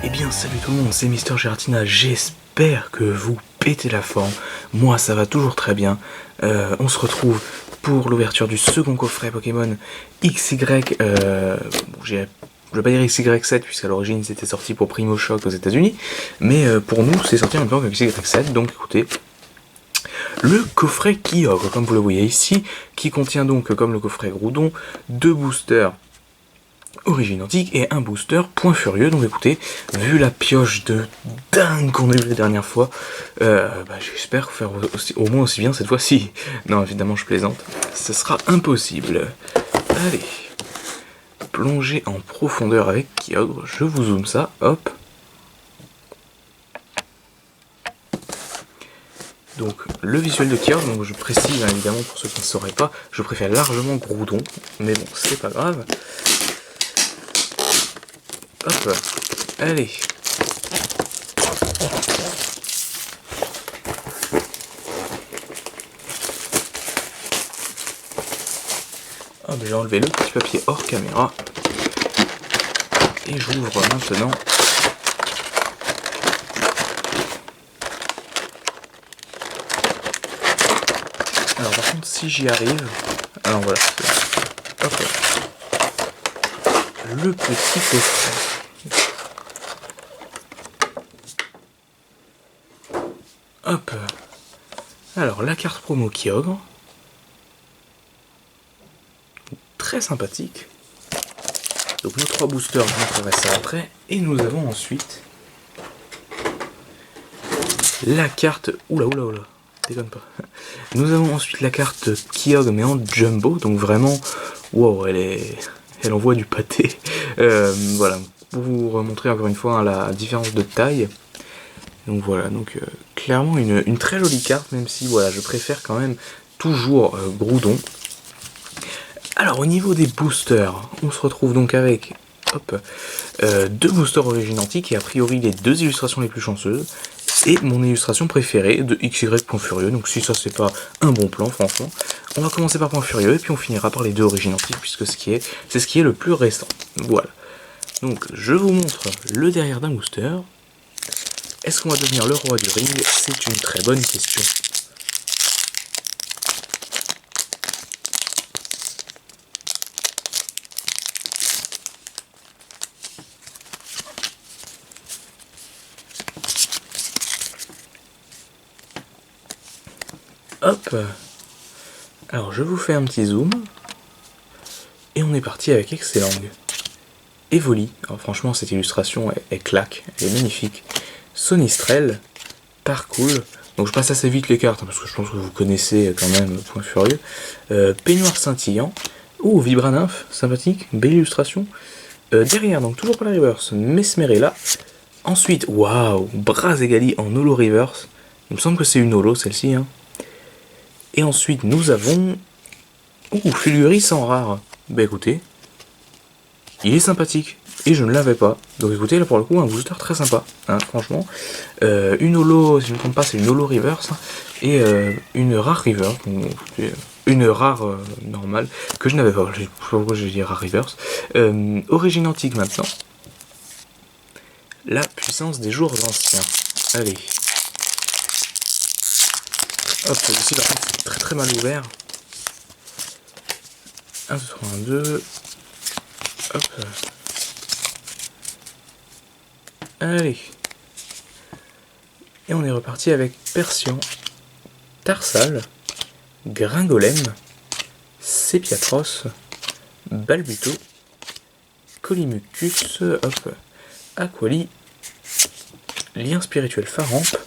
Eh bien salut tout le monde, c'est Mister Giratina, j'espère que vous pétez la forme. Moi ça va toujours très bien. On se retrouve pour l'ouverture du second coffret Pokémon XY. Je vais pas dire XY7 puisqu'à l'origine c'était sorti pour Primo Shock aux États-Unis, mais pour nous c'est sorti en même temps que XY7. Donc écoutez, le coffret Kyogre, comme vous le voyez ici, qui contient donc, comme le coffret Groudon, 2 boosters Origine Antique et un booster Point Furieux. Donc écoutez, vu la pioche de dingue qu'on a eu la dernière fois, j'espère faire au moins aussi bien cette fois-ci. Non, évidemment je plaisante, ce sera impossible. Allez, plongez en profondeur avec Kyogre, je vous zoome ça, hop. Donc le visuel de Kyogre, donc je précise hein, évidemment pour ceux qui ne sauraient pas, je préfère largement Groudon, mais bon c'est pas grave. Hop, allez. Hop, j'ai enlevé le petit papier hors caméra. Et j'ouvre maintenant. Alors par contre, si j'y arrive... Alors voilà. Hop. Le petit coffret. Hop. Alors la carte promo Kyogre. Très sympathique. Donc nos 3 boosters, je montrerai ça après. Et nous avons ensuite la carte... Oula, déconne pas. Nous avons ensuite la carte Kyogre mais en jumbo. Donc vraiment, wow, elle envoie du pâté. Voilà, pour vous remontrer encore une fois hein, la différence de taille. Donc voilà, donc clairement une très jolie carte, même si voilà, je préfère quand même toujours Groudon. Alors au niveau des boosters, on se retrouve donc avec 2 boosters Origine Antique et a priori les 2 illustrations les plus chanceuses. Et mon illustration préférée de XY Point Furieux, donc si ça c'est pas un bon plan franchement. On va commencer par Point Furieux et puis on finira par les 2 Origine Antique puisque c'est ce qui est le plus récent. Voilà. Donc je vous montre le derrière d'un booster. Est-ce qu'on va devenir le roi du ring? C'est une très bonne question. Hop. Alors je vous fais un petit zoom. Et on est parti avec Excellang. Evoli. Alors franchement cette illustration elle claque, elle est magnifique. Sonistrel, Tarcool, donc je passe assez vite les cartes, hein, parce que je pense que vous connaissez quand même Point Furieux. Peignoir scintillant, Vibranymph, sympathique, belle illustration. Derrière, donc toujours pour la reverse, Mesmerella. Ensuite, waouh, Brazegali en holo reverse, il me semble que c'est une holo celle-ci. Hein. Et ensuite nous avons... Fulguris en rare. Bah écoutez, il est sympathique. Et je ne l'avais pas. Donc écoutez, là pour le coup, un booster très sympa, hein, franchement. Une holo, si je ne me trompe pas, c'est une holo reverse. Et une rare reverse. Une rare normale, que je n'avais pas. Je sais pas pourquoi j'ai dit rare reverse. Origine Antique maintenant. La puissance des jours anciens. Allez. Hop, ici par contre c'est très très mal ouvert. 1, 2, 3, 1, 2. Hop. Allez. Et on est reparti avec Persian, Tarsal, Gringolem, Sepiatros, Balbuto, Colimucus, Aquali, Lien spirituel Faramp,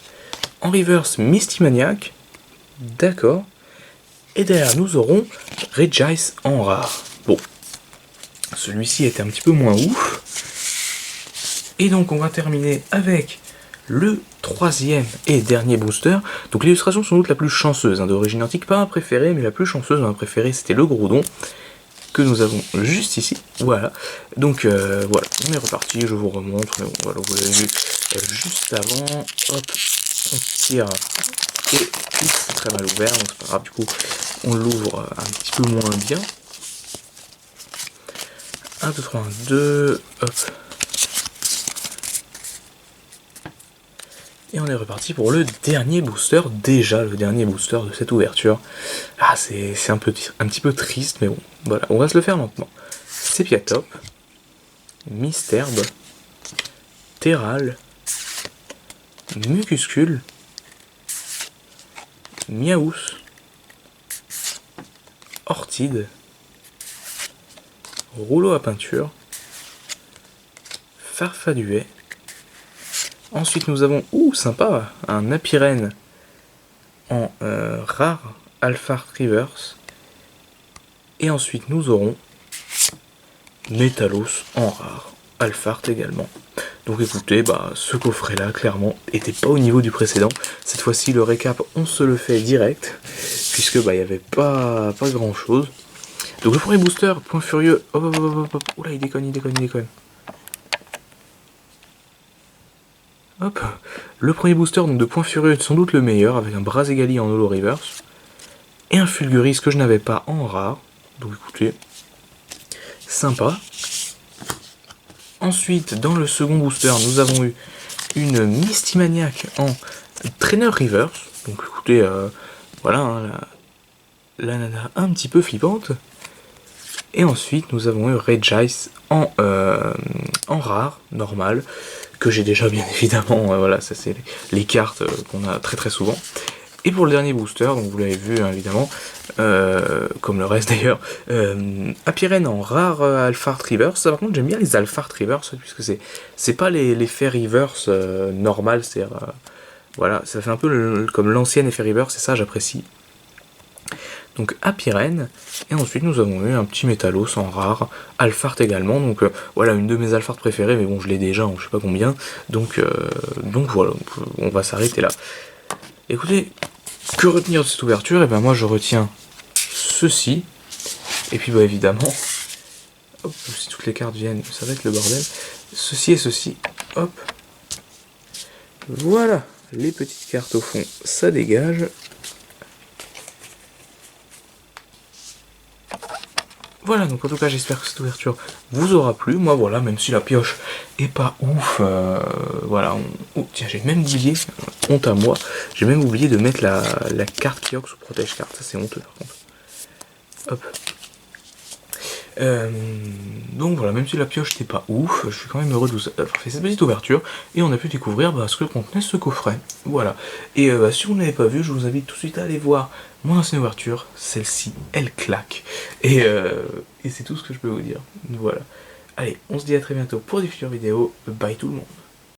en reverse Mystymaniac, d'accord, et derrière nous aurons Regice en rare. Bon, celui-ci était un petit peu moins ouf. Et donc on va terminer avec le 3e et dernier booster. Donc l'illustration sans doute la plus chanceuse hein, d'Origine Antique, pas ma préférée, mais la plus chanceuse, ma préférée c'était le Groudon, que nous avons juste ici, voilà. Donc voilà, on est reparti, je vous remontre, mais bon, voilà, vous l'avez vu juste avant, hop, on tire, et c'est très mal ouvert, donc c'est pas grave, du coup on l'ouvre un petit peu moins bien. 1, 2, 3, 1, 2, hop. Et on est reparti pour le dernier booster, déjà le dernier booster de cette ouverture. Ah, c'est un petit peu triste, mais bon, voilà, on va se le faire lentement. Sepiatop, Misterbe, Terral, Mucuscule, Miaous, Ortide, Rouleau à peinture, Farfaduet. Ensuite nous avons, sympa, un Apirène en rare Alphard Reverse. Et ensuite nous aurons Métalos en rare Alphard également. Donc écoutez, ce coffret là clairement était pas au niveau du précédent. Cette fois-ci le récap on se le fait direct, puisque il n'y avait pas grand chose. Donc le premier booster, point furieux, oula il déconne. Hop, le premier booster donc de point furieux, sans doute le meilleur, avec un Brazegali en holo reverse, et un Fulguris que je n'avais pas en rare, donc écoutez, sympa. Ensuite, dans le second booster, nous avons eu une Mistimaniac en Trainer reverse, donc écoutez, voilà, hein, la nana un petit peu flippante. Et ensuite, nous avons eu Regice en rare, normal, que j'ai déjà bien évidemment, voilà, ça c'est les cartes qu'on a très souvent. Et pour le dernier booster, donc vous l'avez vu hein, évidemment, comme le reste d'ailleurs, Apirène en rare Alphard Reverse. Ça, par contre j'aime bien les Alphard Reverse, puisque c'est pas l'effet Reverse normal, c'est-à-dire, voilà, ça fait un peu comme l'ancienne effet Reverse, et ça j'apprécie. Donc Apirène, et ensuite nous avons eu un petit Métalos en rare, Alphard également, donc voilà, une de mes Alphard préférées, mais bon je l'ai déjà en je sais pas combien, donc voilà, on va s'arrêter là. Écoutez, que retenir de cette ouverture? Et ben moi je retiens ceci, et puis évidemment, hop, si toutes les cartes viennent, ça va être le bordel, ceci et ceci, hop, voilà, les petites cartes au fond, ça dégage. Voilà, donc en tout cas j'espère que cette ouverture vous aura plu. Moi voilà, même si la pioche est pas ouf, voilà. Tiens, j'ai même oublié, honte à moi, j'ai même oublié de mettre la carte Kiox sous protège carte, ça c'est honteux par contre. Hop. Donc voilà, même si la pioche n'était pas ouf, je suis quand même heureux de vous avoir fait cette petite ouverture, et on a pu découvrir ce que contenait ce coffret. Voilà. Et si vous ne l'avez pas vu, je vous invite tout de suite à aller voir mon ancienne ouverture, celle-ci, elle claque. Et c'est tout ce que je peux vous dire. Voilà. Allez, on se dit à très bientôt pour des futures vidéos. Bye tout le monde.